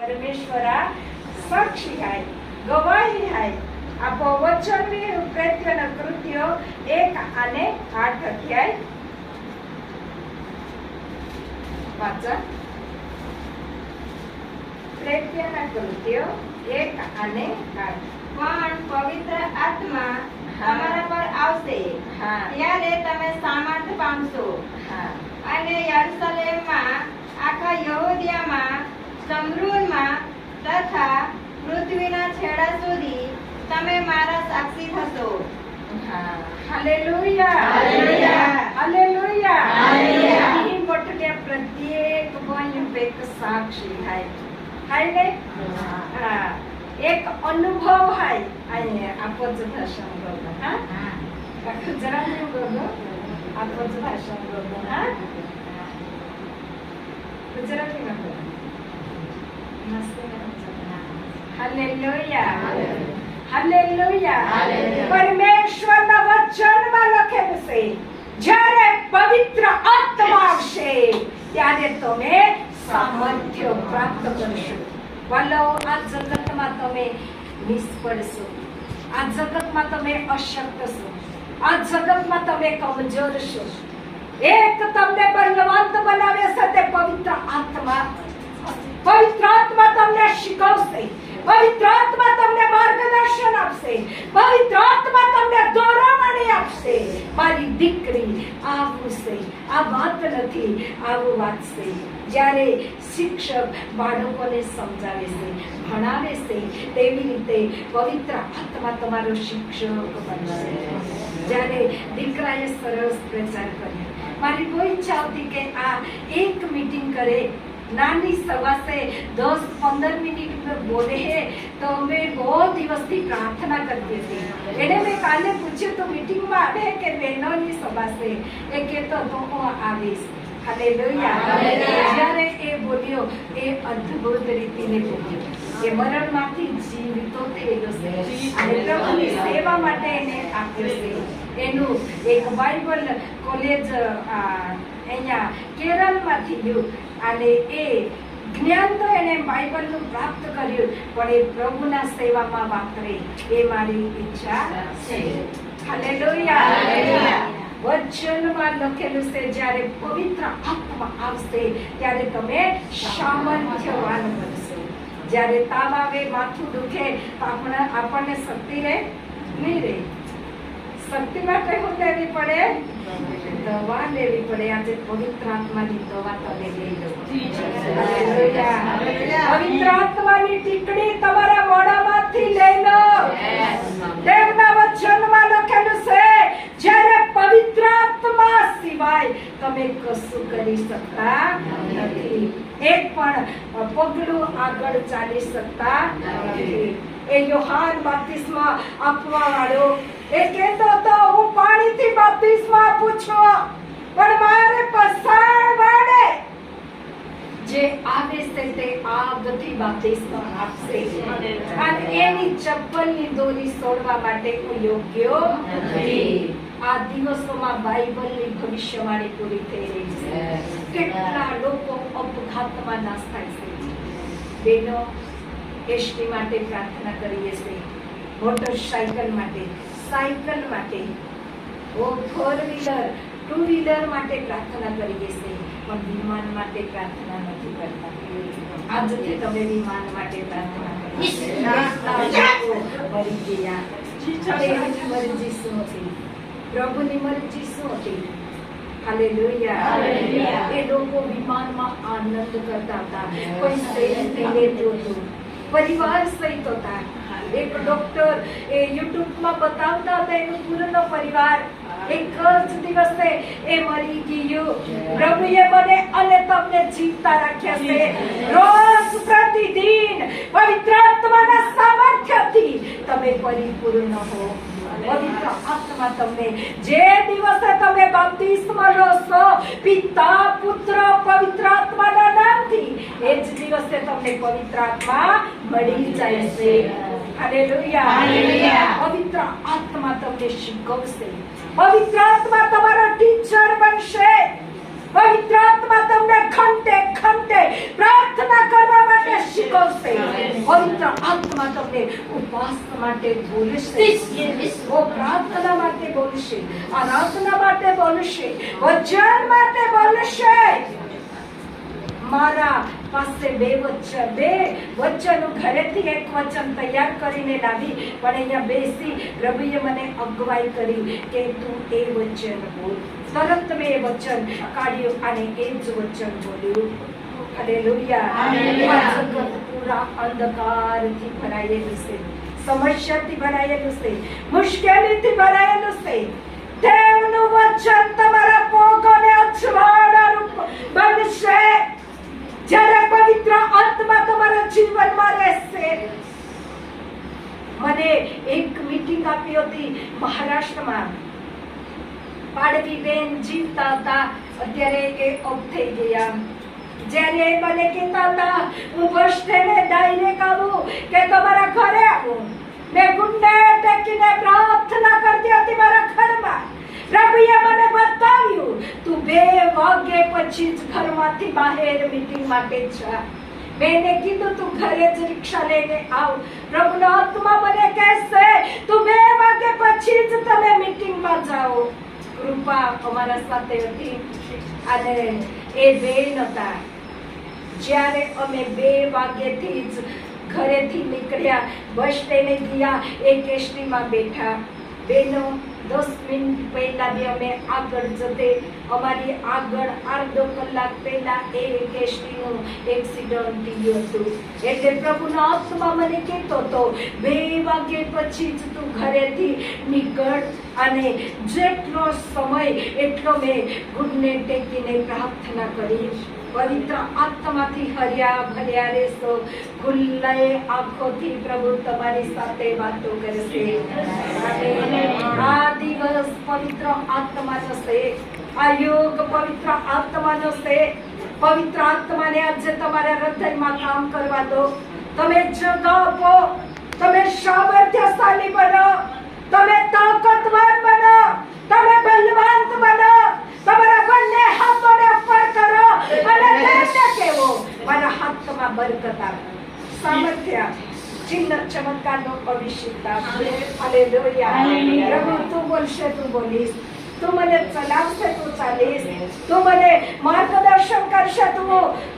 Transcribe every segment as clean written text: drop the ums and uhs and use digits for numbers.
પરમેશ્વરા સાક્ષી હાય, ગવાહી હાય. આપો વચનની પ્રત્યેના કૃત્યો 1 અને 8 અધ્યાય વાંચન. પ્રત્યેના કૃત્યો 1 અને 8. પણ પવિત્ર આત્મા તમારા પર આવશે, ત્યારે તમે સામર્થ પામશો, અને યરુશલેમમાં, આખા યહૂદિયામાં, શમરૂનમાં તથા પૃથ્વીના છેડા સુધી તમે મારા સાક્ષી થશો. હાલેલુયા, હાલેલુયા, હાલેલુયા, હાલેલુયા. ही म्हटल्या प्रत्येक एक साक्षी आहे, हाय ने. हा, एक अनुभव आहे. आपणच भाषण करतो. हा, जरा मी बोलतो, आपणच भाषण करतो. हा, गुजराती नको मस्त. Hallelujah, hallelujah. પરમેશ્વરના વચનમાં લખેલું છે, જ્યારે પવિત્ર આત્મા આવશે ત્યારે તમે સામર્થ્ય પ્રાપ્ત કરશો. વાલો, આ જગતમાં તમે નિષ્ફળ છો, આ જગતમાં તમે અશક્ત છો, આ જગતમાં તમે કમજોર છો. એક તમને બળવંત બનાવે છે તે પવિત્ર આત્મા. પવિત્ર આત્મા તમને શીખવશે, પવિત્ર આત્મા તમને માર્ગદર્શન આપશે, પવિત્ર આત્મા તમને દોરવણી આપશે. મારી દીકરી આવું છે, આ વાત નથી, આવું વાત છે. જ્યારે શિક્ષક બાળકોને સમજાવે છે, ભણાવે છે, તેવી રીતે પવિત્ર આત્મા તમારો શિક્ષક બનશે. જ્યારે દીકરાએ સરસ પ્રચાર કર્યો, મારી બહુ ઈચ્છા હતી કે આ એક મીટિંગ કરે, નાની સભા से 10-15 મિનિટ में बोले है, तो मैं बहुत दिवस થી પ્રાર્થના કરતી હતી. એને મેં કાલે પૂછ્યું તો મીટિંગ માં આવે કે બહેનોની સભા છે? એ કહેતો તો હું આવીશ. હાલેલુયા. જ્યારે એ બોલ્યો, એ અદ્ભુત રીતિને બોલ્યો, એ મરણમાંથી જીવતો થયેલો છે અને પ્રભુની સેવા માટે એને આપ્યો છે. એનું એક બાઇબલ કોલેજ અહીંયા કેરળમાં થયું અને એ જ્ઞાન તો એને બાઇબલનું પ્રાપ્ત કર્યું, પણ એ પ્રભુના સેવામાં વાપરે એ મારી ઈચ્છા છે. હાલેલુયા. વચનમાં લખેલું છે, જ્યારે પવિત્ર આત્મા આવશે ત્યારે તમે સામર્થ્યવાન બનશો. જ્યારે તાવ આવે, માથું દુખે, તો આપણને શક્તિ રહે નહીં રહે. શક્તિ માટે શું લેવી પડે? દવા લેવી પડે. આજે પવિત્ર આત્માની દવા તમે લઈ લો. પવિત્ર આત્માની ટીકડી તમારા મોઢામાંથી લઈ લો. દેવના વચનમાં લખેલું છે, જ્યારે પવિત્ર આત્મા સિવાય તમે કશું કરી શકતા નથી, એક પણ પગલું આગળ ચાલી શકતા નથી. એ યોહાન બાપ્તિસ્મા આપવા વાળો એ કહેતો હતો, હું પાણીથી બાપ્તિસ્મા આપું છું, પણ મારે પસાળવાળે જે આવે છે તે આગથી બાપ્તિસ્મા આપશે, અને એની ચપ્પલની દોરી છોડવા માટે હું યોગ્ય નથી. આ દિવસોમાં બાઇબલની ભવિષ્યવાણી પૂરી થઈ રહી છે. કેટલા લોકો અપઘાતમાં નાશ થાય છે. બહેનો એસટી માટે પ્રાર્થના કરીએ છીએ, મોટરસાઇકલ માટે, સાયકલ માટે, ફોર વ્હીલર, ટુ વ્હીલર માટે પ્રાર્થના કરીએ છીએ, પણ વિમાન માટે પ્રાર્થના નથી કરતા. આજથી તમે વિમાન માટે પ્રાર્થના કરો. મરી ગયા, એની મરજી શું હતી? પ્રભુની મરજી શું હતી? હાલેલુયા. એ લોકો વિમાનમાં આનંદ કરતા હતા, કોઈ સેલ્ફી લેતું હતું, પરિવાર સહિત હતા. એક ડોક્ટર એ યુટ્યુબમાં બતાવતા હતા, એનો પૂરો પરિવાર એક જ દિવસે એ મરી ગયું. પ્રભુએ મને અને તમને જીવતા રાખ્યા છે. રોજ પ્રતિદિન પવિત્ર આત્માના સામર્થ્યથી તમે પરિપૂર્ણ હો. પવિત્ર આત્મા તમને જે દિવસે તમે બાપ્તિસ્મા લો છો પિતા, પુત્ર, પવિત્ર આત્માના નામથી, એ જ દિવસે તમને પવિત્ર આત્મા મળી જાય છે. હાલેલુયા. પવિત્ર આત્મા તમને શીખવશે, પવિત્ર આત્મા તમારો ટીચર બનશે, પવિત્ર આત્મા તમને ખંતે ખંતે પ્રાર્થના કરવા માટે શીખવશે. પવિત્ર આત્મા તમને ઉપવાસ માટે બોલશે, વો પ્રાર્થના માટે બોલશે, આરાધના માટે બોલશે, વચન માટે બોલશે. મારા પાસે બે વચન ઘરેથી એક વચન તૈયાર કરીને લાવી, પણ અહીંયા બેસી પ્રભુએ મને અગવાઈ કરી કે તું એ વચન બોલ. તરત મેં એ વચન કાઢ્યું અને એ જ વચન બોલ્યું. હાલેલુયા. આ જગત પૂરા અંધકારથી ભરાયેલું છે, સમસ્યાથી ભરાયેલું છે, મુશ્કેલીથી ભરાયેલું છે. દેવનું વચન તમારા પોગોને અછવાડારૂપ બનશે જ્યારે પવિત્ર આત્મા તમારા જીવનમાં રહેશે. મને એક મીટિંગ આપી હતી મહારાષ્ટ્રમાં. પાડવીબેન જીવતા હતા, અત્યારે એ ઓફ થઈ ગયા. જ્યારે મને કહેતા હતા હું બસ સ્ટેન્ડે ડાયરેક્ટ આવું કે તમારા ઘરે આવું, મેં ગુંડે ટેકીને પ્રાર્થના કરતી હતી મારા ઘરમાં. પ્રભુએ મને બતાવ્યું તું 2 વાગ્યા પછી જ ઘરમાંથી બહાર મીટિંગ માટે જા. મેં કીધું તું ઘરે જ રિક્ષા લઈને આવ. પ્રભુનો આત્મા મને કહેશે તું 2 વાગ્યા પછી જ તમે મીટિંગમાં જાઓ. કૃપા અમારા સાથે હતી. અને એ બેન હતા. જ્યારે અમે 2 વાગ્યાથી જ ઘરેથી નીકળ્યા, બસ સ્ટેન્ડે ગયા, એક એસટીમાં બેઠા. બેનો 10 મિનિટ પહેલા બી અમે આગળ જતે, અમારી આગળ અડધો કલાક પહેલા એ એસટીનું એક્સિડન્ટ થયું હતું. એટલે પ્રભુનો આત્મા મને કહેતો હતો 2 વાગ્યા પછી જ તું ઘરેથી નીકળ. અને જેટલો સમય એટલો મેં ઘૂંટને ટેકીને પ્રાર્થના કરી. પવિત્ર આત્માથી હર્યા ભર્યા રહેશો. ખુલ્લાએ આંખોથી પ્રભુ તમારી સાથે વાતો કરશે. આ દિવસ પવિત્ર આત્માનો છે, આ યુગ પવિત્ર આત્માનો છે. પવિત્ર આત્માને આજે તમારા હૃદયમાં કામ કરવા દો. તમે જગા આપો, તમે સામર્થ્યશાળી બનો, તમે તાકાતવાન બનો, તમે બલવંત બનો. તમારા બંને હાથોને ઉપર કરો અને તેમને કહેવો મારા હાથમાં બરકત આપ, સામર્થ્ય, ચિહ્ન ચમત્કારનો અભિષેક આપ. હાલેલુયા. પ્રભુ તું બોલશે તું બોલીશ, તું મને ચલાવશે તું ચાલીશ, તું મને માર્ગદર્શન કરશે તું.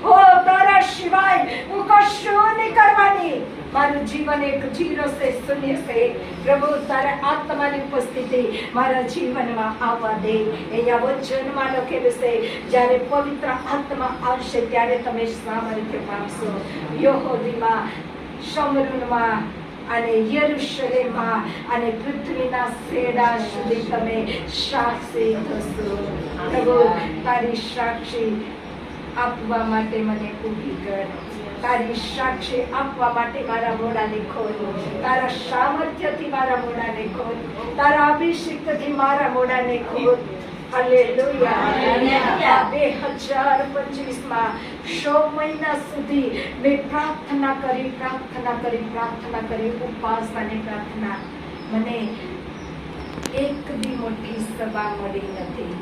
હો તારા સિવાય હું કશું નહીં કરવાની. મારું જીવન એક જીરો છે, શૂન્ય છે. પ્રભુ તારા આત્માની ઉપસ્થિતિ મારા જીવનમાં આવવા દે. અહીંયા વચનમાં લખેલું છે જ્યારે પવિત્ર આત્મા આવશે ત્યારે તમે સામર્થ્ય પામશો. યહૂદીમાં, શમરૂનમાં અને યરુશલેમમાં અને પૃથ્વીના છેડા સુધી તમે સાક્ષી થશો. પ્રભુ તારી સાક્ષી આપવા માટે મને ઊભી કર. તારી સાક્ષી આપવા માટે મારા મોઢાને ખોલ. તારા સામર્થ્યથી મારા મોઢાને ખોલ. તારા અભિષેકથી મારા મોઢાને ખોલ. હાલેલુયા. 2025માં 6 મહિના સુધી મેં પ્રાર્થના કરી, ઉપવાસ અને પ્રાર્થના. મને એક બી મોટી સભા મળી નથી.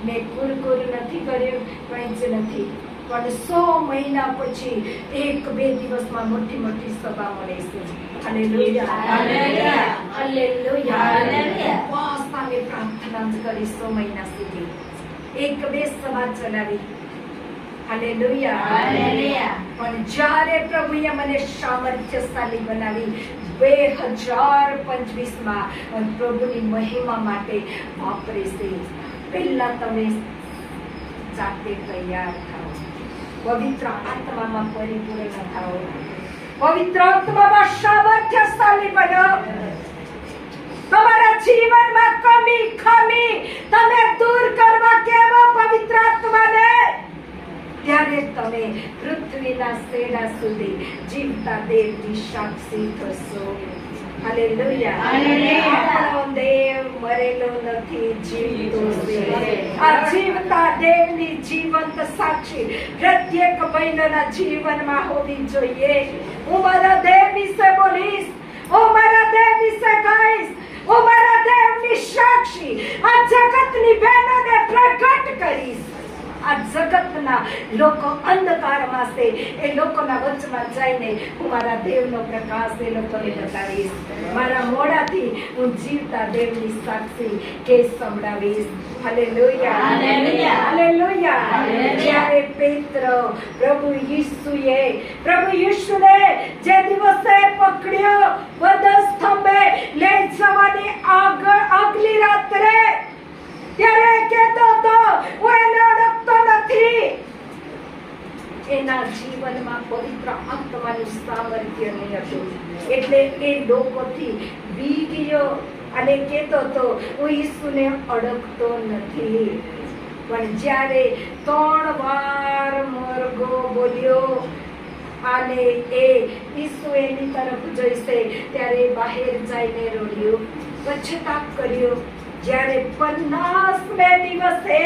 મેં કુરકુર નથી કર્યું, કંઈ જ નથી. પણ 100 મહિના પછી 1-2 દિવસમાં મોટી મોટી સભા મળે છે. હાલેલુયા. હાલેલુયા. ઉપવાસ અને પ્રાર્થના જ કરી 100 મહિના સુધી. 1-2 સભા ચલાવી. હાલેલુયા. પણ જ્યારે પ્રભુએ મને સામર્થ્યશાળી બનાવી 2025માં પ્રભુની મહિમા માટે વાપરે છે. પહેલા તમે જાતે તૈયાર થાઓ, પવિત્ર આત્મામાં પરિપૂર્ણ થાઓ, પવિત્ર આત્મામાં સામર્થ્યશાળી બનો. તમારા જીવનમાં કમી ખામી તમે દૂર કરવા કેવો પવિત્ર આત્માને. ત્યારે તમે પૃથ્વીના છેડા સુધી જીવતા દેવની સાક્ષી થશો. હાલેલુયા. આપણો દેવ મરેલો નથી, જીવતો છે. આ જીવતા દેવની જીવંત સાક્ષી પ્રત્યેક બહેનોના જીવનમાં હોવી જોઈએ. હું મારા દેવ વિશે બોલીશ, હું મારા દેવ વિશે કહીશ, હું મારા દેવની સાક્ષી આ જગતની બહેનોને પ્રગટ કરીશ. આ જગતના લોકો અંધકારમાં છે એ લોકોના વચમાં જઈને હું મારા દેવનો પ્રકાશ એ લોકોને બતાવીશ. મારા મોઢાથી હું જીવતા દેવની સાક્ષી કેસ સંભળાવીશ. હાલેલુયા, હાલેલુયા, હાલેલુયા. જ્યારે પેત્ર પ્રભુ ઈસુને જે દિવસે પકડ્યો વધસ્તંભે લઈ જવાની આગલી રાત્રે, ત્યારે કહેતો હતો હું એને ઓળખતો નથી. એના જીવનમાં પવિત્ર આત્માનું સામર્થ્ય નહીં હતું, એટલે એ લોકોથી બી ગયો અને કહેતો હતો હું ઈસુને ઓળખતો નથી. પણ જ્યારે 3 વાર મરઘો બોલ્યો અને એ ઈસુ એની તરફ જોઈશે ત્યારે બહાર જઈને રોડ્યો, પશ્ચાતાપ કર્યો. જ્યારે 50મે દિવસે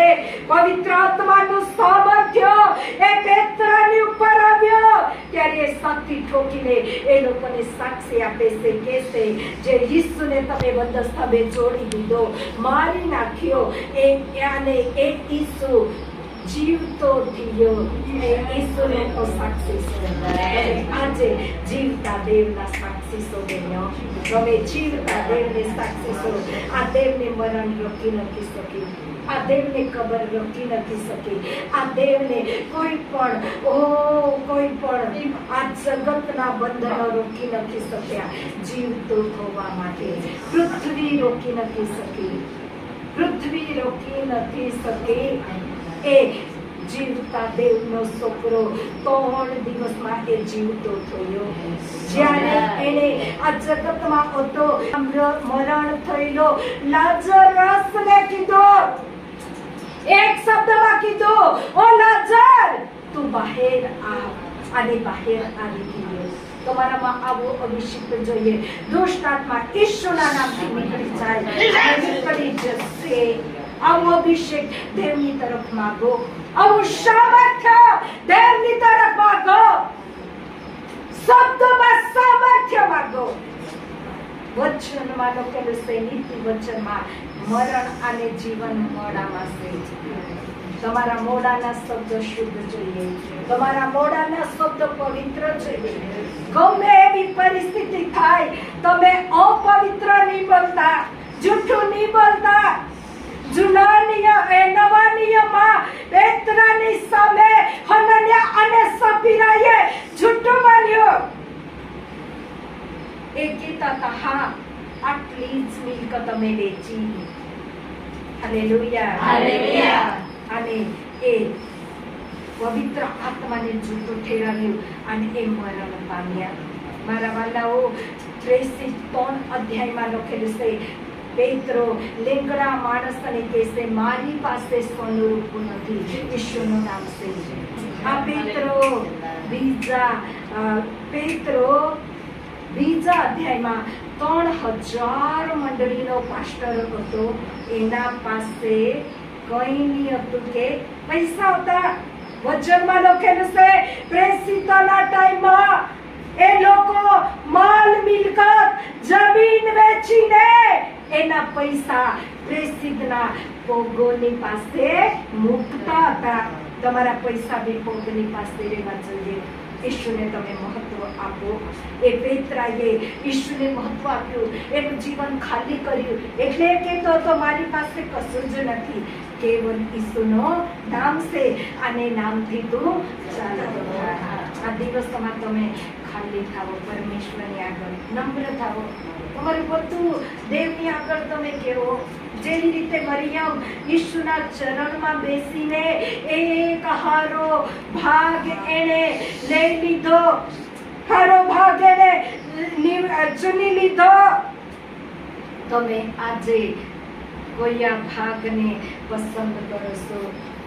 પવિત્ર આત્માનું સામર્થ્ય એ પેત્રની ઉપર આવ્યો, ત્યારે એ શક્તિ ઠોકીને એ લોકોને સાક્ષી આપે છે, કહેશે જે ઈસુને તમે વધસ્તંભે જોડી દીધો, મારી નાખ્યો, એ ઈસુ જીવતો થયો. એ ઈસુનો તો સાક્ષી છે. આજે જીવતા દેવના સાક્ષી છો બહેનો. તમે જીવતા દેવને સાક્ષી છો. આ દેવને મરણ રોકી નથી શકી, આ દેવને કબર રોકી નથી શકી, આ દેવને કોઈ પણ આ જગતના બંધનો રોકી નથી શક્યા. જીવતો થવા માટે પૃથ્વી રોકી નથી શકી, પૃથ્વી રોકી નથી શકી. એ જીવતા દેવનો છોકરો 3 દિવસમાં એ જીવતો થયો. જ્યારે એને આ જગતમાં હતો મરણ થયેલો લાજરસને કીધો, એક શબ્દમાં કીધો, ઓ લાજર તું બહાર આવ. અને બહાર આવી ગયો. તમારામાં આવો અભિષેક જોઈએ. દુષ્ટ આત્મા ઈશ્વરના નામથી નીકળી જાય, નીકળી જશે. આવો અભિષેક દેવની તરફ માંગો, આવું સામર્થ્ય દેવની તરફ માંગો, શબ્દમાં સામર્થ્ય માંગો. વચનમાં લખેલું છે, નીતિ વચનમાં મરણ અને જીવન મોઢામાં છે. તમારા મોઢાના શબ્દ શુદ્ધ જોઈએ, તમારા મોઢાના શબ્દ પવિત્ર જોઈએ. ગમે એવી પરિસ્થિતિ થાય, તમે અપવિત્ર નહીં બોલતા, જૂઠું નહીં બોલતા. નવા નિયમમાં પેત્રની સામે હનન્યા અને સફીરાએ જૂઠું બોલ્યું. એ કહેતા હતા હા આટલી જ મિલકત અમે વેચી. Hallelujah, hallelujah. અને એ પવિત્ર આત્માને જૂઠું ઠેરાવ્યું અને એ મરણ પામ્યા. મારા વાલાઓ 3 અધ્યાયમાં લખેલું છે, પેત્રો લેંગડા માણસને કહેશે મારી પાસે સોનું રૂપું નથી. ઈશ્વરનું નામ છે. આ પેત્રો બીજા અધ્યાયમાં 3000 મંડળીનો પાસ્ટર હતો. એના પાસે કંઈ નહીં હતું કે પૈસા હતા. વચનમાં લખેલું છે પ્રેષિતોના ટાઈમમાં એ લોકો માલ મિલકત જમીન વેચીને એના પૈસા પ્રેષિતના પોગોની પાસે મૂકતા હતા. તમારા પૈસા બી પોગની પાસે રહેવા જોઈએ. ઈશ્વરને તમે મહત્વ આપો. એ પેત્રાએ ઈશ્વરને મહત્વ આપ્યું, એનું જીવન ખાલી કર્યું. એટલે કહેતો હતો મારી પાસે કશું જ નથી, કેવલ ઈસુનો નામ છે, અને નામથી તું ચાલતો થા. આ દિવસમાં તમે ખાલી થાવો, પરમેશ્વરની આગળ નમ્ર થાવો. તમારું બધું દેવની આગળ તમે કહેવો. જેવી રીતે મરિયમ ઈસુના ચરણમાં બેસીને એક હારો ભાગ એને લઈ લીધો, હારો ભાગ એને ચૂની લીધો. તમે આજે કોઈ આ ભાગને પસંદ કરો છો.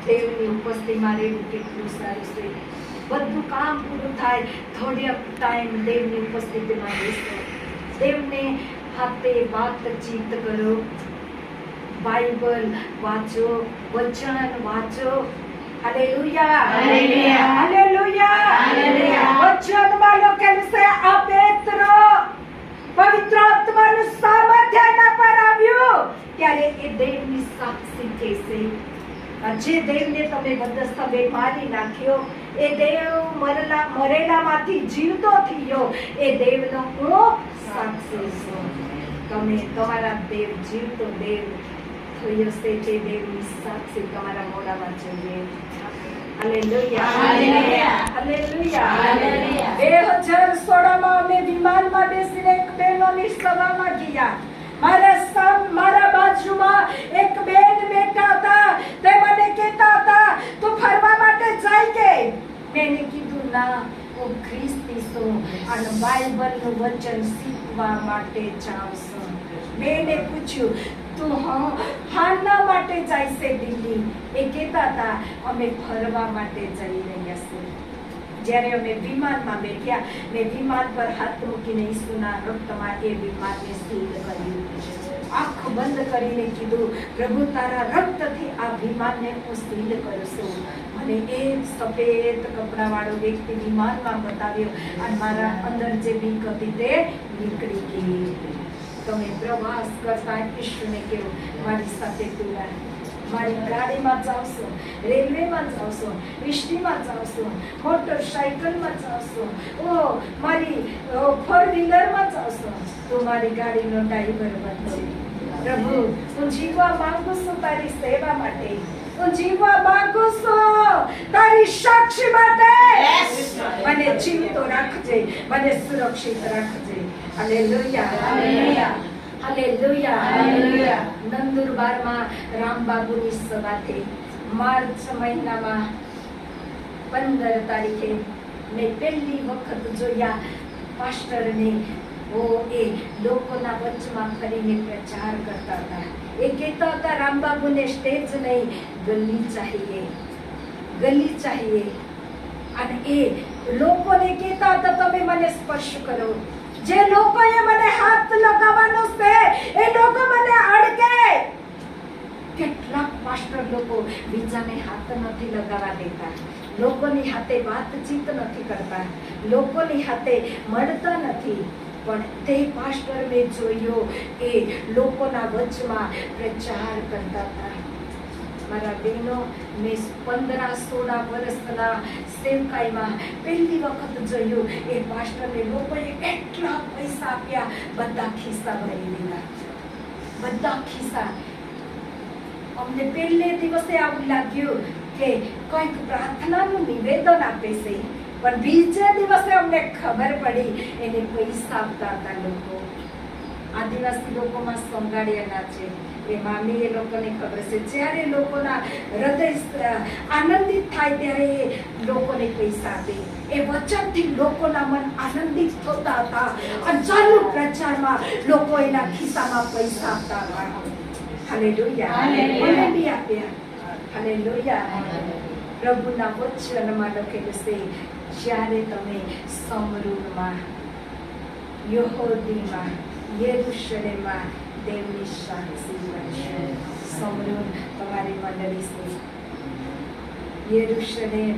દેવની ઉપસ્થિતિમાં રહેવું કેટલું સારું છે. બધું કામ પૂરું થાય, થોડી ટાઈમ દેવની ઉપસ્થિતિમાં બેસો, દેવને હાથે વાતચીત કરો, બાઇબલ વાંચો, વચન વાંચો. હાલેલુયા, હાલેલુયા, હાલેલુયા, હાલેલુયા. વચનમાં લખેલું છે આ પેત્રો પવિત્ર આત્માનું સામર્થ્ય એના પર આવ્યું ત્યારે એ દેવની સાક્ષી કહેશે. આ જે દેવને તમે વધસ્તંભે મારી નાખ્યો, એ દેવ મરેલામાંથી જીવતો થયો, એ દેવનો હું સાક્ષી છું. તમે તમારા દેવ જીવતો દેવ થયો છે, તે દેવની સાક્ષી તમારા મોઢામાં જોઈએ. હાલેલુયા, હાલેલુયા, હાલેલુયા, હાલેલુયા. 2016 માં અમે વિમાનમાં બેસીને એક બહેનોની સભામાં ગયા. મારા બાજુમાં એક બેન બેઠા હતા. તે મને કહેતા હતા, તું ફરવા માટે જાય કે? મેં કીધું, ના, હું ખ્રિસ્તી છું અને બાઇબલનું વચન શીખવા માટે જાઉં છું. મેં પૂછ્યું, તું હાના માટે જાય છે દિલ્હી? એ કહેતા હતા, અમે ફરવા માટે જઈ રહ્યા છીએ. જ્યારે અમે વિમાનમાં બેઠ્યા, મેં વિમાન પર હાથ મૂકીને ઈસુના રક્તમાં એ વિમાનને સીલ કર્યું. આંખ બંધ કરીને કીધું, પ્રભુ તારા રક્તથી આ વિમાનને હું સીલ કરું છું. મને એક સફેદ કપડાવાળો વ્યક્તિ વિમાનમાં બતાવ્યો અને મારા અંદર જે બીક હતી તે નીકળી ગઈ. તમે પ્રવાસ કરતા ઈશ્વરને કહો, મારી સાથે તું રાહ. મારી ગાડીમાં જાવ છો, રેલવેમાં જાવ છો, એસટીમાં જાવ છો, મોટરસાઇકલમાં જાવ છો, મારી 4-વ્હીલરમાં જાવ છો, તો મારી ગાડીનો ડ્રાઈવર બનશે. પ્રભુ, હું જીવવા માંગુ છું તારી સેવા માટે. હું જીવવા માંગુ છું તારી સાક્ષી માટે. મને જીવતો રાખજે, મને સુરક્ષિત રાખજે. હાલેલુયા, હાલેલુયા, હાલેલુયા, હાલેલુયા. નંદુરબારમાં રામબાબુની સભાથી માર્ચ મહિનામાં 15 તારીખે મેં પહેલી વખત જોયા પાસ્ટરને. એ લોકોના વચમાં ફરીને પ્રચાર કરતા હતા. એ કહેતા હતા, રામબાબુને સ્ટેજ નહીં, ગલી ચાહીએ, ગલી ચાહીએ. અને એ લોકોને કહેતા હતા, તમે મને સ્પર્શ કરો. જે લોકોએ મને હાથ લગાવવાનો છે, એ લોકો મને અડકે. કેટલાક પાસ્ટર લોકો બીજાને હાથ નથી લગાવવા દેતા, લોકોની હાથે વાતચીત નથી કરતા, લોકોની હાથે મળતા નથી. પણ તે પાસ્ટર મેં જોયો, એ લોકોના વચમાં પ્રચાર કરતા હતા. મારા બહેનો, મેં 15-16 વર્ષના સેવકાઈમાં પહેલી વખત જોયું, એ પાસ્ટરને લોકોએ કેટલા પૈસા આપ્યા, બધા ખિસ્સા ભરી દીધા, બધા ખિસ્સા. અમને પહેલે દિવસે આવું લાગ્યું કે કંઈક પ્રાર્થનાનું નિવેદન આપે છે, પણ બીજે દિવસે અમને ખબર પડી એને પૈસા આપતા હતા લોકો. આદિવાસી લોકોમાં સંગાડિયા નાચે, એ મામી એ લોકોને ખબર છે. જ્યારે લોકોના હૃદય આનંદિત થાય ત્યારે એ લોકોને પૈસા આપે. એ વચનથી લોકોના મન આનંદિત થતા હતા અને ચાલુ પ્રચારમાં લોકો એના ખિસ્સામાં પૈસા આપતા હતા. હાલેલુયા, મને બી આપ્યા. હાલેલુયા. પ્રભુના વચનમાં લખેલું છે, જ્યારે તમે સમરૂનમાં, યહૂદીમાં, યરુશલેમમાં દેવની સાક્ષી બનશો. સમરૂન તમારી મંડળી છે, યરુશલેમ,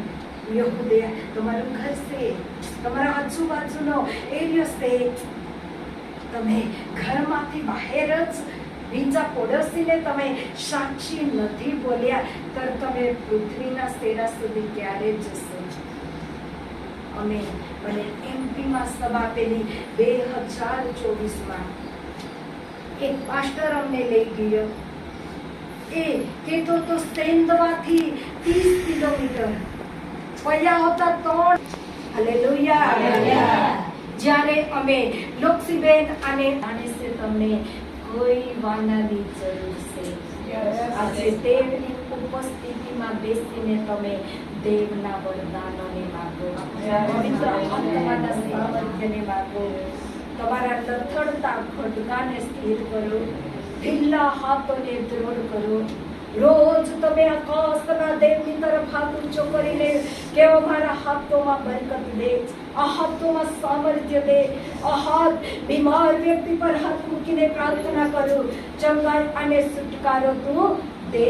યહૂદિયા તમારું ઘર છે, તમારા આજુબાજુનો એરિયો છે. તમે ઘરમાંથી બહાર જ બીજા પડોશીને તમે સાક્ષી નથી બોલ્યા, તો તમે પૃથ્વીના શેરા સુધી ક્યારે જશો? અમે મને એમપીમાં સભા આપેલી 2024માં એક પાસ્ટર અમને લઈ ગયો. એ કહેતો તો સેંધવાથી 30 કિલોમીટર પયા હતા 3. હાલેલુયા, હાલેલુયા. જ્યારે અમે લોકસીબેન અને આનેસે તમને કોઈ વાનાની જરૂર છે. આજે દેવની ઉપસ્થિતિમાં બેસીને તમે દેવના વરદાનોને માગો, પવિત્ર આત્માના સામર્થ્યને માગો. તમારા લથડતા ખડકાને સ્થિર કરો, ઢીલા હાથોને દ્રઢ કરો. રોજ તમે આકાશના દેવની તરફ હાથ ઊંચો કરીને કે મારા હાથોમાં બરકત દે, આ હાથોમાં સામર્થ્ય દે. આ હાથ બીમાર વ્યક્તિ પર હાથ મૂકીને પ્રાર્થના કરો, ચંગાઈ અને છુટકારો તું દે.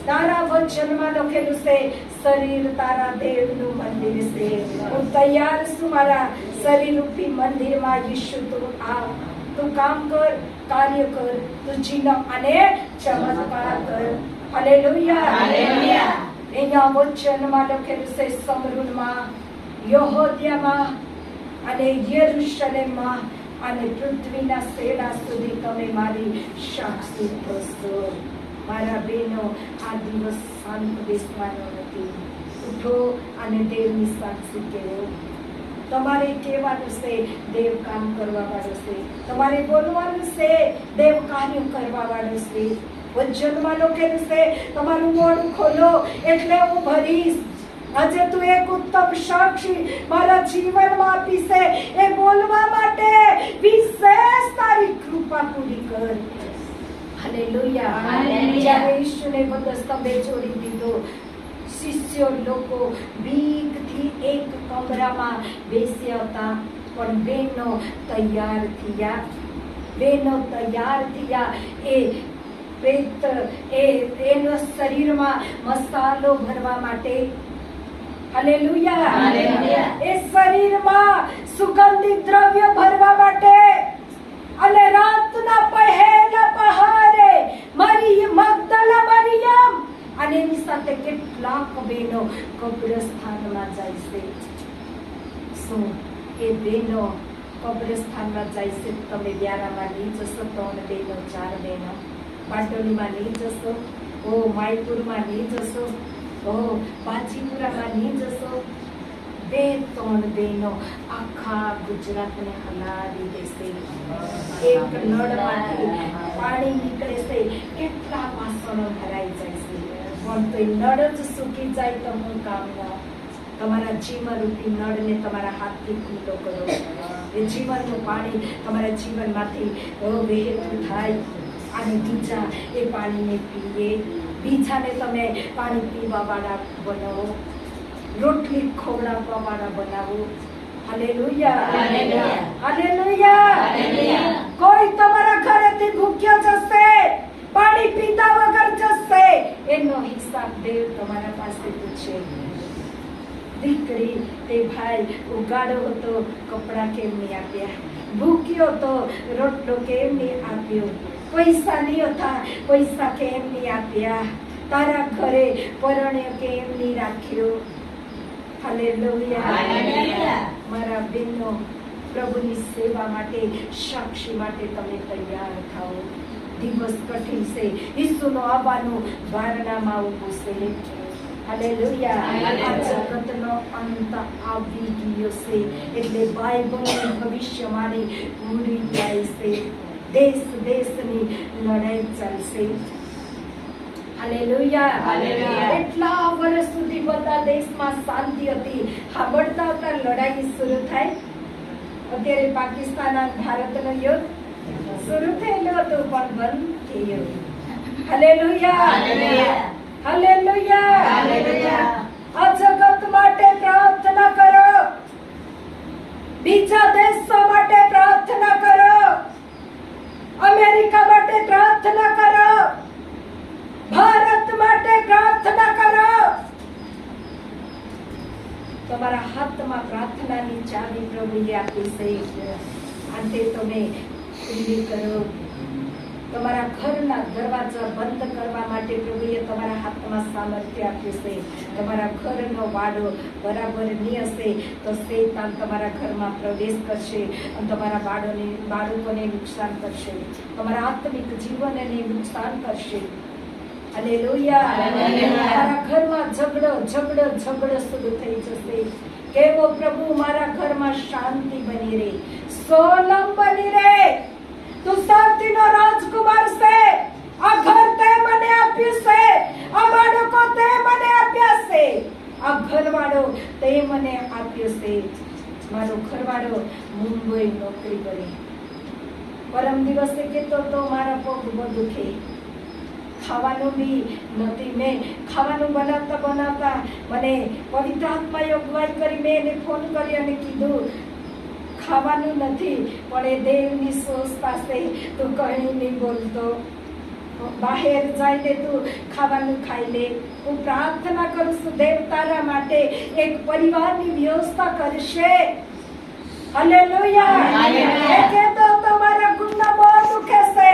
તારા વચનમાં લખેલું છે, શરીર તારા દેવનું મંદિર છે. હું તૈયાર છું મારા શરીર રૂપી મંદિરમાં. ઈશુ તું આવ, તું કામ કર, કાર્ય કર, તું ચિહ્ન અને ચમત્કાર કર. હાલેલુયા. હાલેલુયા. અહીંયા વચનમાં લખેલું છે સમરૂનમાં, યહૂદિયામાં અને યરૂશલેમમાં અને પૃથ્વીના છેડા સુધી તમે મારી સાક્ષી થશો. મારા બહેનો, આ દિવસ શાંત બેસવાનો નથી. ઉઠો અને દેવની સાક્ષી કહેવો. તમારે કહેવાનું છે, દેવ કામ કરવા વાળો છે. તમારે બોલવાનું છે, દેવ કાર્ય કરવા વાળો છે. વચનમાં લખેલું છે, તમારું મોઢું ખોલો એટલે હું ભરીશ. આજે તું એક ઉત્તમ સાક્ષી મારા જીવનમાં આપી છે, એ બોલવા માટે વિશેષ તારી કૃપા પૂરી કર. હાલેલુયા. હાલેલુયા. જ્યારે ઈસુને વધસ્તંભે છોડી દીધો, શિષ્યો લોકો બીકથી એક કમરામાં બેસ્યા હતા. પણ બહેનો તૈયાર થયા. બહેનો તૈયાર થયા. એનો શરીરમાં મસાલો ભરવા માટે. હાલેલુયા. હાલેલુયા. એ શરીરમાં સુગંધિત દ્રવ્ય ભરવા માટે. અને રાતના પહેલા પહારે મગદલા મરિયમ અને એની સાથે કેટલાક બહેનો કબ્રસ્તાનમાં જાય છે. શું એ બહેનો કબ્રસ્તાનમાં જાય છે? તમે વ્યારામાં લઈ જશો 3 બહેનો 4 બહેનો, બારડોલીમાં લઈ જશો, માયપુરમાં લઈ જશો, પાજીપુરામાં લઈ જશો. 2-3 બહેનો આખા ગુજરાતને હલાવી દેશે. એક નળમાંથી પાણી નીકળે છે, કેટલા વાસણો ભરાઈ જાય છે. પણ તો એ નળ જ સૂકી જાય તો હું કામના. તમારા જીવનરૂપી નળને તમારા હાથથી ખુલ્લો કરો. એ જીવનનું પાણી તમારા જીવનમાંથી વહેતું થાય અને બીજા એ પાણીને પીએ. બીજાને તમે પાણી પીવા વાળા બનાવો, રોટલી ખવડાવવા વાળા બનાવો. હાલેલુયા. હાલેલુયા. હાલેલુયા. હાલેલુયા. કોઈ તમારા ઘરેથી ભૂખ્યો જશે, પાણી પીધા વગર જશે, એનો હિસાબ દેવ તમારા પાસે પૂછે. દીકરી, તે ભાઈ ઉગાડો હતો, કપડા કેમ નહીં આપ્યા? ભૂખ્યો તો રોટલો કેમ નહીં આપ્યો? પૈસા નહીં હતા, પૈસા કેમ નહીં આપ્યા? તારા ઘરે પરણ્ય કેમ નહીં રાખ્યો? હાલેલુયા. હાલેલુયા. મારા બહેનો, પ્રભુની સેવા માટે, સાક્ષી માટે તમે તૈયાર થાઓ. દિવસ કઠિન છે. ઈસુનો આવવાનો વારણામાં ઊભું છે. હાલેલુયા. આ જગતનો અંત આવી ગયો છે. એટલે બાઇબલની ભવિષ્યવાણી પૂરી થાય છે. દેશની લડાઈ ચાલશે. હાલેલુયા. હાલેલુયા. એટલા વર્ષ સુધી બધા દેશમાં શાંતિ હતી. સાંભળતા હતા લડાઈ શરૂ થાય. અત્યારે પાકિસ્તાન અને ભારતનું યુદ્ધ શરૂ થયેલું હતું પણ બંધ થયું. હાલેલુયા. હાલેલુયા. હાલેલુયા. હાલેલુયા. આ જગત માટે પ્રાર્થના કરો. બીજા દેશો માટે પ્રાર્થના કરો. અમેરિકા માટે પ્રાર્થના કરો. ભારત માટે પ્રાર્થના કરો. તમારા હાથમાં પ્રાર્થનાની ચાવી પ્રભુએ આપી છે. અંતે તમે પૂરી કરો. તમારા ઘરના દરવાજા બંધ કરવા માટે પ્રભુએ તમારા હાથમાં સામર્થ્ય આપ્યું છે. તમારા ઘરનો વાડો બરાબર નહીં હશે તો શૈતાન તમારા ઘરમાં પ્રવેશ કરશે અને તમારા બાળકોને નુકસાન કરશે. તમારા આત્મિક જીવનને નુકસાન કરશે. હાલેલુયા. હાલેલુયા. મારા ઘરમાં ઝઘડો શરૂ થઈ જશે. કેવો પ્રભુ, મારા ઘરમાં શાંતિ બની રહે, સોલમ બની રહે. તું શાંતિનો રાજકુમાર છે. આ ઘર તે મને આપ્યું છે. આ બાળકો તે મને આપ્યા છે. આ ઘરવાળો તે મને આપ્યો છે. મારો ઘરવાળો મુંબઈ નોકરી કરે. પરમ દિવસે કહેતો તો મારા પગ બહુ દુખે. ખાવાનું બી નથી. મેં ખાવાનું બનાવતા મને પવિત્ર આત્માએ અગવાઈ કરી. મેં એને ફોન કરી અને કીધું ખાવાનું નથી, પણ એ દેવની સંસ્થા છે. તું કંઈ નહીં બોલતો, બહાર જઈને તું ખાવાનું ખાઈ લે. હું પ્રાર્થના કરું છું, દેવ તારા માટે એક પરિવારની વ્યવસ્થા કરશે. હાલેલુયા. હાલેલુયા. એ કહેતો તમારા ગુના બહુ દુખે છે.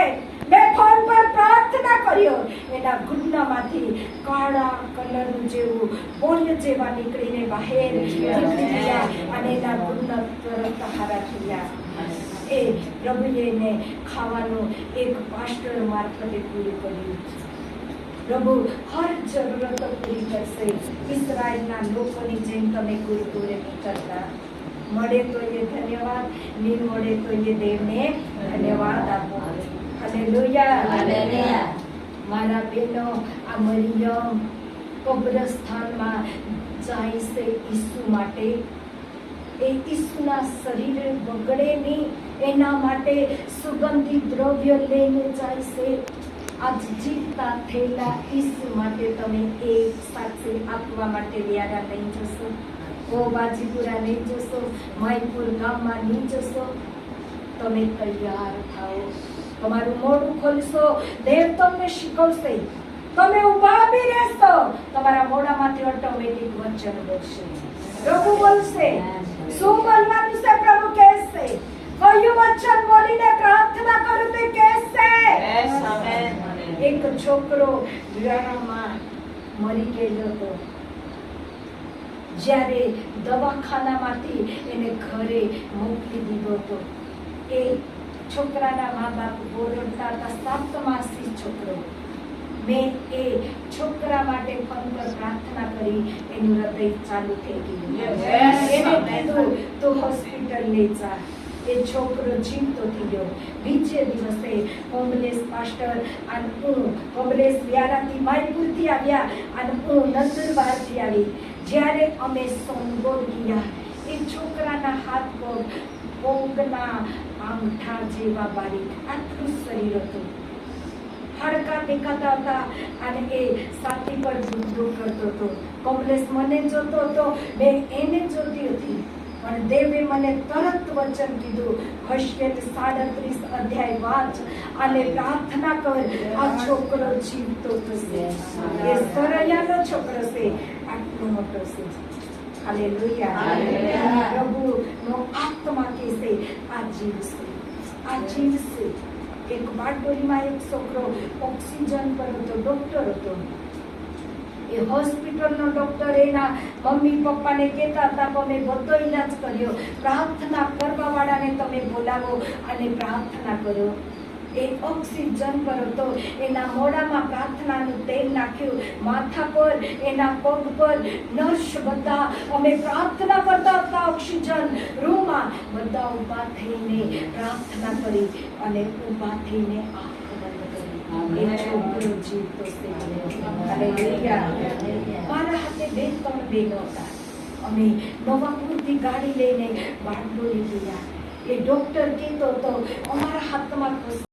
મેં ફોન પર પ્રાર્થના કર્યો, એના ઘૂંટણામાંથી કાળા કલરનું જેવું બોલ જેવા નીકળીને બહાર નીકળી ગયા અને એના ઘૂંટણા તરત હારા થયા. એ પ્રભુએ એને ખાવાનું એક પાસ્ટર મારફતે પૂરું કર્યું. પ્રભુ હર જરૂરત પૂરી કરશે. ઇઝરાયલના લોકોની જેમ તમે કોઈ પૂરે નહીં કરતા. મળે તો એ ધન્યવાદ, નહીં મળે તો એ દેવને ધન્યવાદ આપો. હાલેલુયા. હાલેલુયા. મારા બહેનો, આ મરિયમ કબ્રસ્તાનમાં જાય છે ઈસુ માટે. એ ઈસુના શરીરે બગડે નહીં એના માટે સુગંધી દ્રવ્ય લઈને જાય છે. આજ જીવતા થયેલા ઈસુ માટે તમે એક સાક્ષી આપવા માટે વ્યારા નહીં જશો, ઓ બાજીપુરા નહીં જશો, માયપુર ગામમાં નહીં જશો. તમે તૈયાર થાઓ, તમારું મોઢું ખોલશો, દેવ તમને શીખવશે. તમે ઊભા બી રહેશો, તમારા મોઢામાંથી ઓટોમેટિક વચન બોલશે, પ્રભુ બોલશે. શું બોલવાનું છે? પ્રભુ કહેશે. કયું વચન બોલીને પ્રાર્થના કરું તે કહેશે. એક છોકરો વિરાણામાં મરી ગયેલો હતો. જ્યારે દવાખાનામાંથી એને ઘરે મોકલી દીધો હતો. એ છોકરાના મા બાપ બોલતા હતા, 7 માસી છોકરો. મેં એ છોકરા માટે ફોન પર પ્રાર્થના કરી, એનું હૃદય ચાલુ થઈ ગયું. એને કીધું તું હોસ્પિટલ લઈ જા. એ છોકરો જીવતો થઈ ગયો. બીજે દિવસે કોંગ્રેસ પાસ્ટર અને હું કોંગ્રેસ વ્યારાથી માયપુરથી આવ્યા અને હું નંદુરબારથી આવી. જ્યારે અમે સોનગોડ ગયા, એ છોકરાના હાથ પગ પોંગના આંગઠા જેવા બારીક આટલું શરીર હતું. હાડકા દેખાતા હતા અને એ છાતી પર દુઃખ કરતો હતો. કોંગ્રેસ મને જોતો હતો, મેં એને જોતી હતી. પણ દેવે મને તરત વચન કીધું, હોશિયાર 37 અધ્યાય વાંચ અને પ્રાર્થના કર, આ છોકરો જીવતો થશે. એ સરયાનો છોકરો છે, આટલો મોટો છે. હાલેલુયા. પ્રભુનો આત્મા કહેશે આ જીવશે, આ જીવશે. એક બારડોલીમાં એક છોકરો ઓક્સિજન પર હતો, ડોક્ટર હતો. એ હોસ્પિટલનો ડોક્ટર એના મમ્મી પપ્પાને કહેતા હતા કે અમે બધો ઈલાજ કર્યો, પ્રાર્થના કરવા વાળાને તમે બોલાવો અને પ્રાર્થના કરો. એ ઓક્સિજન પર હતો. એના મોઢામાં પ્રાર્થનાનું તેલ નાખ્યું, માથા પર, એના પગ પર. નર્સ બધા અમે પ્રાર્થના કરતા હતા ઓક્સિજન રૂમમાં. બધા ઊભા થઈને પ્રાર્થના કરી અને ઊભા થઈને આંખ બંધ કરી. એ છોકરો જીવતો છે. મારા હાથે 2-3 બહેનો હતા. અમે નવાપુરથી ગાડી લઈને બારડોલી ગયા. એ ડોક્ટર કહેતો હતો અમારા